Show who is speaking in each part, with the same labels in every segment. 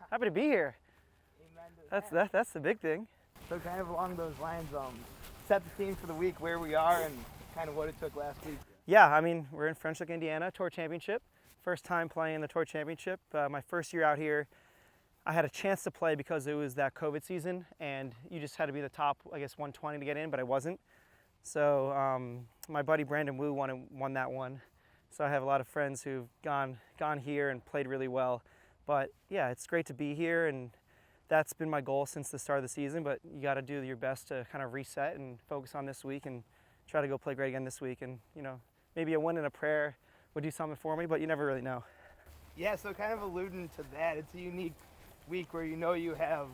Speaker 1: Happy to be here.
Speaker 2: Amen to that.
Speaker 1: That's the big thing.
Speaker 2: So kind of along those lines, set the scene for the week, where we are and kind of what it took last week.
Speaker 1: Yeah, I mean, we're in French Lick, Indiana, Tour Championship. First time playing the Tour Championship. My first year out here, I had a chance to play because it was that COVID season, and you just had to be the top, I guess, 120 to get in, but I wasn't. So my buddy Brandon Wu won that one. So I have a lot of friends who've gone here and played really well. But yeah, it's great to be here, and that's been my goal since the start of the season. But you got to do your best to kind of reset and focus on this week and try to go play great again this week. And you know, maybe a win and a prayer would do something for me, but you never really know.
Speaker 2: Yeah, so kind of alluding to that, it's a unique week where you know you have,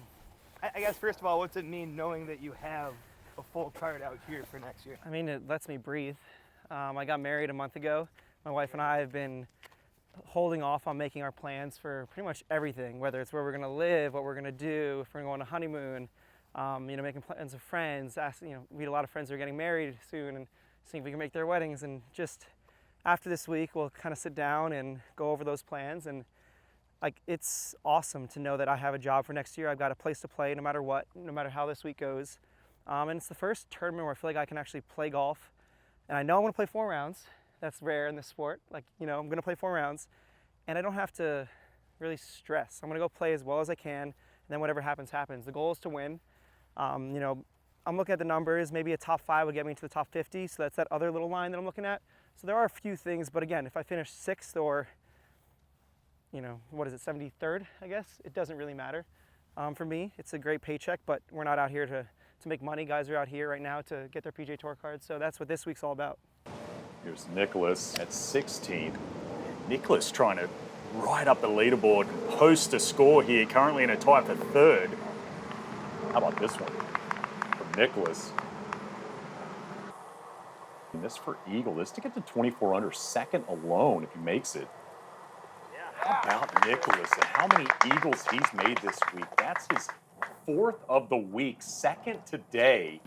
Speaker 2: I guess first of all, what's it mean knowing that you have a full card out here for next year?
Speaker 1: I mean, it lets me breathe. I got married a month ago. My wife and I have been holding off on making our plans for pretty much everything, whether it's where we're going to live, what we're going to do, if we're going on a honeymoon, you know, making plans with friends, meet a lot of friends who are getting married soon and seeing if we can make their weddings. And just after this week, we'll kind of sit down and go over those plans. And like, it's awesome to know that I have a job for next year. I've got a place to play no matter what, no matter how this week goes. And it's the first tournament where I feel like I can actually play golf. And I know I'm going to play 4 rounds. That's rare in this sport. Like, you know, I'm going to play 4 rounds, and I don't have to really stress. I'm going to go play as well as I can, and then whatever happens, happens. The goal is to win. You know, I'm looking at the numbers. Maybe a top 5 would get me into the top 50, so that's that other little line that I'm looking at. So there are a few things, but again, if I finish 6th or, you know, what is it, 73rd, I guess, it doesn't really matter. For me, it's a great paycheck, but we're not out here to make money. Guys are out here right now to get their PGA Tour cards, so that's what this week's all about.
Speaker 3: Here's Nicholas at 16. Nicholas trying to ride up the leaderboard and post a score here, currently in a tie for 3rd. How about this one from Nicholas? And this for Eagle. This to get to 24 under, 2nd alone if he makes it. How about Nicholas and how many eagles he's made this week? That's his 4th of the week, 2nd today.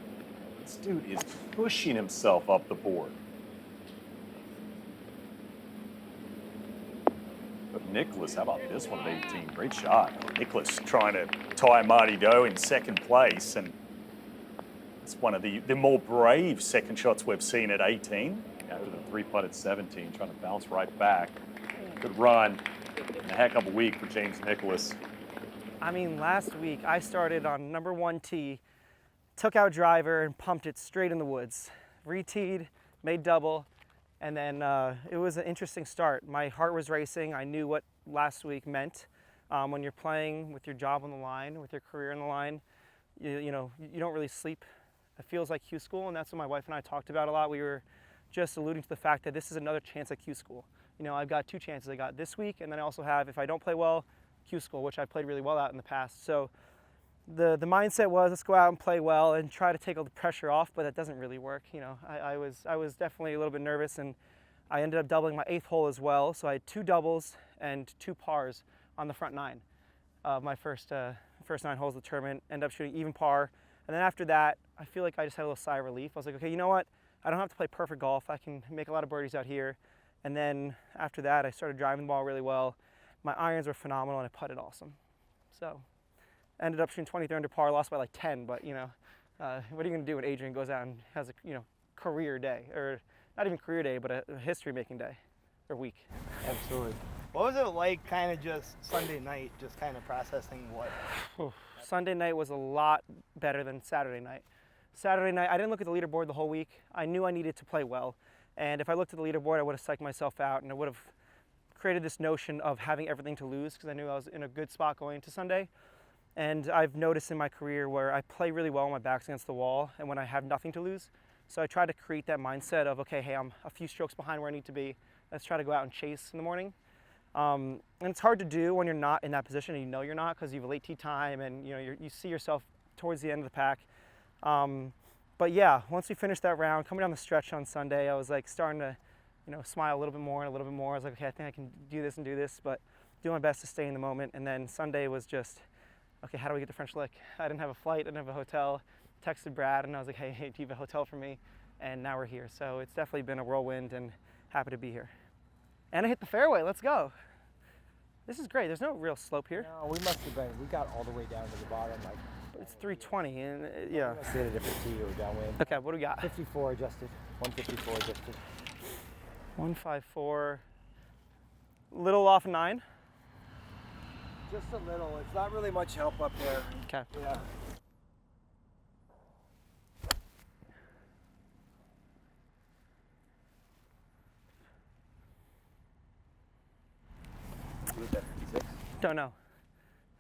Speaker 3: This dude is pushing himself up the board. But Nicholas, how about this one at 18? Great shot. Nicholas trying to tie Marty Doe in 2nd place, and it's one of the more brave second shots we've seen at 18. After the 3-putt at 17, trying to bounce right back. Good run. And a heck of a week for James Nicholas.
Speaker 1: I mean, last week I started on number 1 tee, took out driver and pumped it straight in the woods. Re-teed, made double, and then it was an interesting start. My heart was racing. I knew what last week meant. When you're playing with your job on the line, with your career on the line, you know, you don't really sleep. It feels like Q School, and that's what my wife and I talked about a lot. We were just alluding to the fact that this is another chance at Q School. You know, I've got 2 chances. I got this week, and then I also have, if I don't play well, Q School, which I've played really well at in the past. So the mindset was, let's go out and play well and try to take all the pressure off, but that doesn't really work. You know, I was definitely a little bit nervous, and I ended up doubling my 8th hole as well. So I had 2 doubles and 2 pars on the front 9 of my first 9 holes of the tournament. Ended up shooting even par. And then after that, I feel like I just had a little sigh of relief. I was like, okay, you know what? I don't have to play perfect golf. I can make a lot of birdies out here. And then after that, I started driving the ball really well. My irons were phenomenal, and I putted awesome. So ended up shooting 23 under par, lost by like 10, but you know, what are you gonna do when Adrian goes out and has a, you know, career day, or not even career day, but a history-making day, or week.
Speaker 2: Absolutely. What was it like kind of just Sunday night, just kind of processing what?
Speaker 1: Sunday night was a lot better than Saturday night. Saturday night, I didn't look at the leaderboard the whole week. I knew I needed to play well. And if I looked at the leaderboard, I would have psyched myself out, and I would have created this notion of having everything to lose, because I knew I was in a good spot going into Sunday. And I've noticed in my career where I play really well when my back's against the wall and when I have nothing to lose. So I try to create that mindset of, okay, hey, I'm a few strokes behind where I need to be. Let's try to go out and chase in the morning. And it's hard to do when you're not in that position, and you know you're not, because you have a late tee time, and you know you see yourself towards the end of the pack. But yeah, once we finished that round, coming down the stretch on Sunday, I was like starting to, you know, smile a little bit more and a little bit more. I was like, okay, I think I can do this, but do my best to stay in the moment. And then Sunday was just, okay, how do we get to French Lick? I didn't have a flight, I didn't have a hotel. Texted Brad, and I was like, hey, do you have a hotel for me? And now we're here. So it's definitely been a whirlwind, and happy to be here. And I hit the fairway, let's go. This is great. The's no real slope here.
Speaker 4: No, we must have been. We got all the way down to the bottom. Like,
Speaker 1: It's 320, and yeah.
Speaker 4: we must have hit a different tee or downwind.
Speaker 1: Okay, what do we got?
Speaker 4: 54 adjusted. 154 adjusted.
Speaker 1: 154. Little off 9.
Speaker 4: Just a little. It's not really much help up there.
Speaker 1: Okay.
Speaker 4: Yeah. You hit that 56?
Speaker 1: Don't know.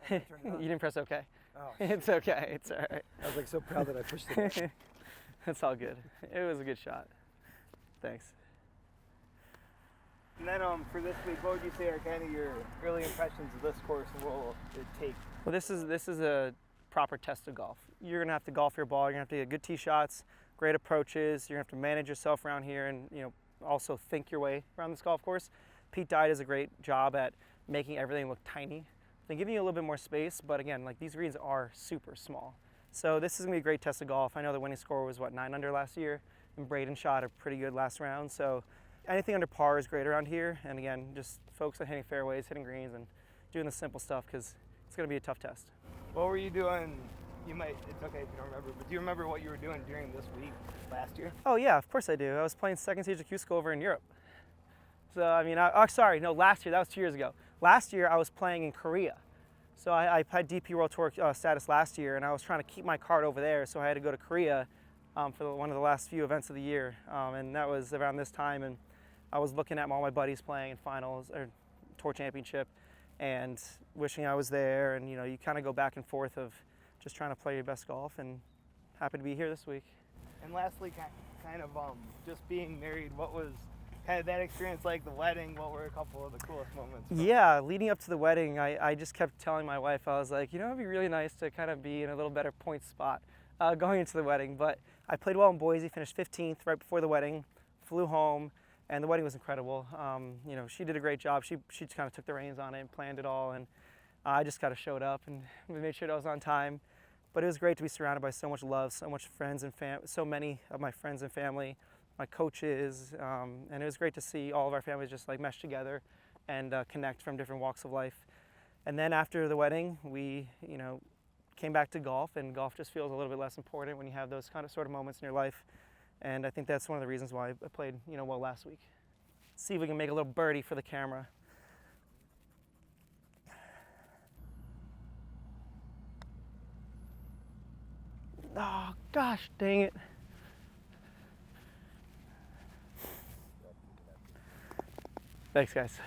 Speaker 4: Turn it on.
Speaker 1: You didn't press OK.
Speaker 4: Oh,
Speaker 1: It's okay. It's all right.
Speaker 4: I was like so proud that I pushed it button.
Speaker 1: That's all good. It was a good shot. Thanks.
Speaker 2: And then for this week, what would you say are kind of your early impressions of this course and what will it take?
Speaker 1: Well, this is a proper test of golf. You're gonna have to golf your ball. You're gonna have to get good tee shots, great approaches. You're gonna have to manage yourself around here, and also think your way around this golf course. Pete Dye does a great job at making everything look tiny. They give you a little bit more space, but again, like these greens are super small. So this is gonna be a great test of golf. I know the winning score was 9 under last year, and Braden shot a pretty good last round. So anything under par is great around here. And again, just focus on hitting fairways, hitting greens, and doing the simple stuff because it's gonna be a tough test.
Speaker 2: What were you doing? It's okay if you don't remember, but do you remember what you were doing during this week last year?
Speaker 1: Oh yeah, of course I do. I was playing second stage of Cusco over in Europe. So I mean, sorry, no, last year, that was 2 years ago. Last year I was playing in Korea. So I had DP World Tour status last year, and I was trying to keep my card over there, so I had to go to Korea for one of the last few events of the year, and that was around this time, and I was looking at all my buddies playing in finals or Tour Championship and wishing I was there, and you kind of go back and forth of just trying to play your best golf, and happy to be here this week.
Speaker 2: And lastly, kind of just being married, what was kind of that experience like, the wedding? What were a couple of the coolest moments?
Speaker 1: Yeah, leading up to the wedding, I just kept telling my wife, I was like, it'd be really nice to kind of be in a little better point spot going into the wedding. But I played well in Boise, finished 15th right before the wedding, flew home, and the wedding was incredible. She did a great job. She just kind of took the reins on it and planned it all, and I just kind of showed up and made sure that I was on time. But it was great to be surrounded by so much love, so much friends and so many of my friends and family, my coaches, and it was great to see all of our families just like mesh together and connect from different walks of life. And then after the wedding, we, came back to golf, and golf just feels a little bit less important when you have those sort of moments in your life. And I think that's one of the reasons why I played, well last week. Let's see if we can make a little birdie for the camera. Oh, gosh, dang it. Thanks, guys.